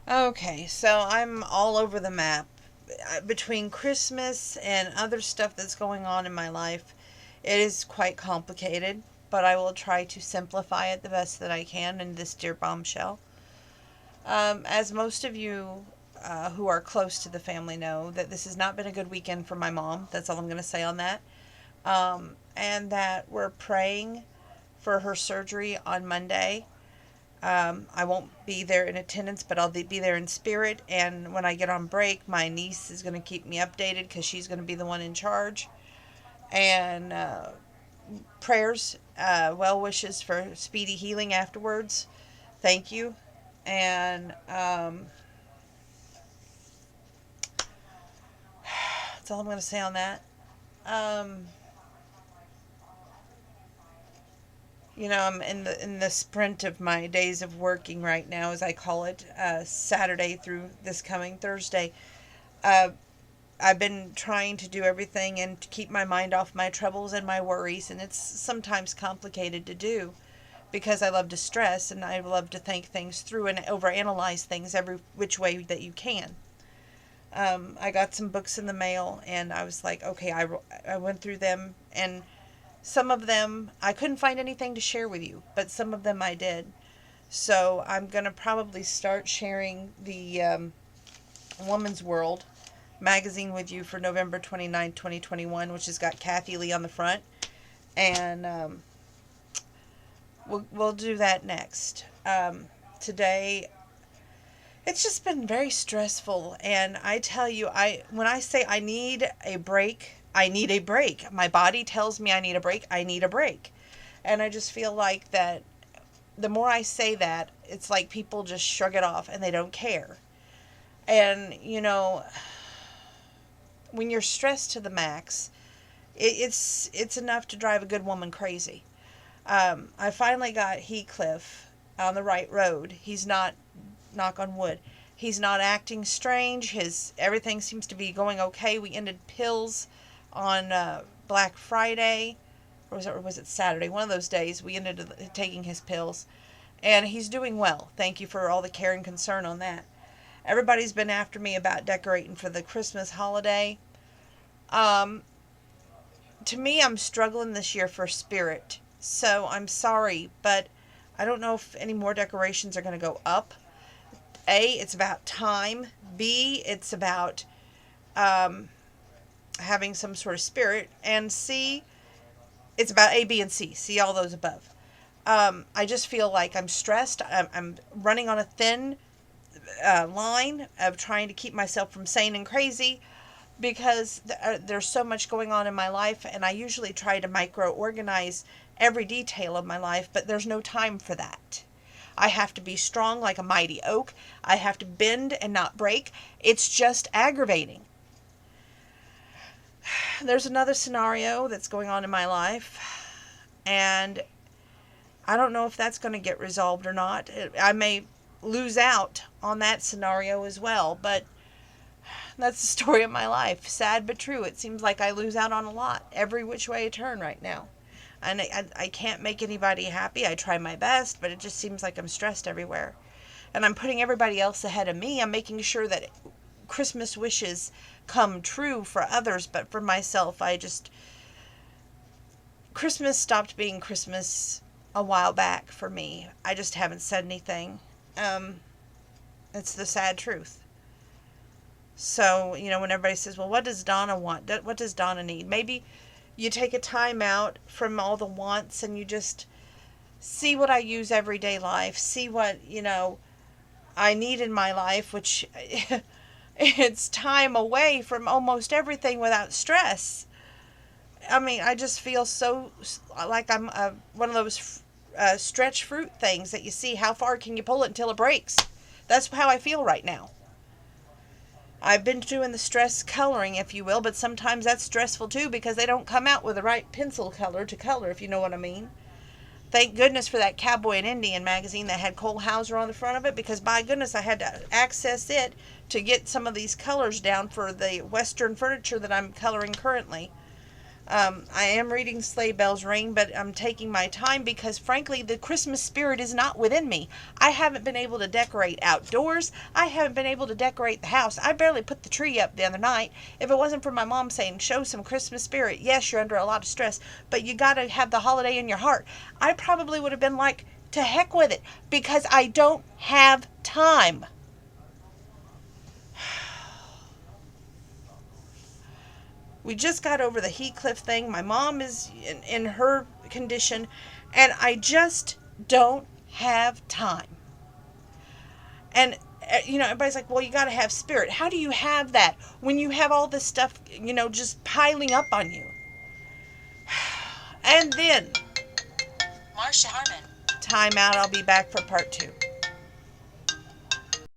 Okay, so I'm all over the map. Between Christmas and other stuff that's going on in my life, it is quite complicated, but I will try to simplify it the best that I can in this dear bombshell. As most of you who are close to the family know, that this has not been a good weekend for my mom. That's all I'm going to say on that. And that we're praying for her surgery on Monday. I won't be there in attendance, but I'll be there in spirit. And when I get on break, my niece is going to keep me updated because she's going to be the one in charge. And prayers, well wishes for speedy healing afterwards. Thank you. And that's all I'm going to say on that. Um, I'm in the sprint of my days of working right now, as I call it, Saturday through this coming Thursday. Uh, I've been trying to do everything and to keep my mind off my troubles and my worries, and it's sometimes complicated to do because I love to stress and I love to think things through and overanalyze things every which way that you can. I got some books in the mail and I was like, okay, I went through them, and some of them I couldn't find anything to share with you, but some of them I did. So I'm going to probably start sharing the Woman's World magazine with you for November 29th, 2021, which has got Kathy Lee on the front. And we'll do that next. Today, it's just been very stressful. And I tell you, when I say I need a break, I need a break. My body tells me I need a break. I need a break. And I just feel like that the more I say that, it's like people just shrug it off and they don't care. And, when you're stressed to the max, it's enough to drive a good woman crazy. I finally got Heathcliff on the right road. He's not, knock on wood, he's not acting strange. His everything seems to be going okay. We ended pills on Black Friday, or was it Saturday? One of those days we ended taking his pills, and he's doing well. Thank you for all the care and concern on that. Everybody's been after me about decorating for the Christmas holiday. Um, to me, I'm struggling this year for spirit. So I'm sorry, but I don't know if any more decorations are going to go up. A, it's about time. B, it's about um, having some sort of spirit. And C, it's about A, B, and C. See all those above. I just feel like I'm stressed. I'm running on a thin line of trying to keep myself from sane and crazy because there's so much going on in my life, and I usually try to micro organize every detail of my life, but there's no time for that. I have to be strong like a mighty oak. I have to bend and not break. It's just aggravating. There's another scenario that's going on in my life, and I don't know if that's going to get resolved or not. I may lose out on that scenario as well, but that's the story of my life. Sad but true. It seems like I lose out on a lot every which way I turn right now. And I can't make anybody happy. I try my best, but it just seems like I'm stressed everywhere. And I'm putting everybody else ahead of me. I'm making sure that Christmas wishes come true for others, but for myself, Christmas stopped being Christmas a while back for me. I just haven't said anything. Um, it's the sad truth. So, when everybody says, well, what does Donna want? What does Donna need? Maybe you take a time out from all the wants and you just see what I use everyday life, see what, I need in my life, which it's time away from almost everything without stress. I mean, I just feel so like I'm one of those stretch fruit things that you see. How far can you pull it until it breaks? That's how I feel right now. I've been doing the stress coloring, if you will, but sometimes that's stressful too because they don't come out with the right pencil color to color, if you know what I mean. Thank goodness for that Cowboy and Indian magazine that had Cole Hauser on the front of it, because by goodness I had to access it to get some of these colors down for the Western furniture that I'm coloring currently. I am reading Sleigh Bells Ring, but I'm taking my time because, frankly, the Christmas spirit is not within me. I haven't been able to decorate outdoors. I haven't been able to decorate the house. I barely put the tree up the other night. If it wasn't for my mom saying, show some Christmas spirit, yes, you're under a lot of stress, but you got to have the holiday in your heart, I probably would have been like, to heck with it, because I don't have time. We just got over the Heathcliff thing. My mom is in her condition, and I just don't have time. And, everybody's like, well, you got to have spirit. How do you have that when you have all this stuff, just piling up on you? And then, Marsha Harmon. time out. I'll be back for part 2.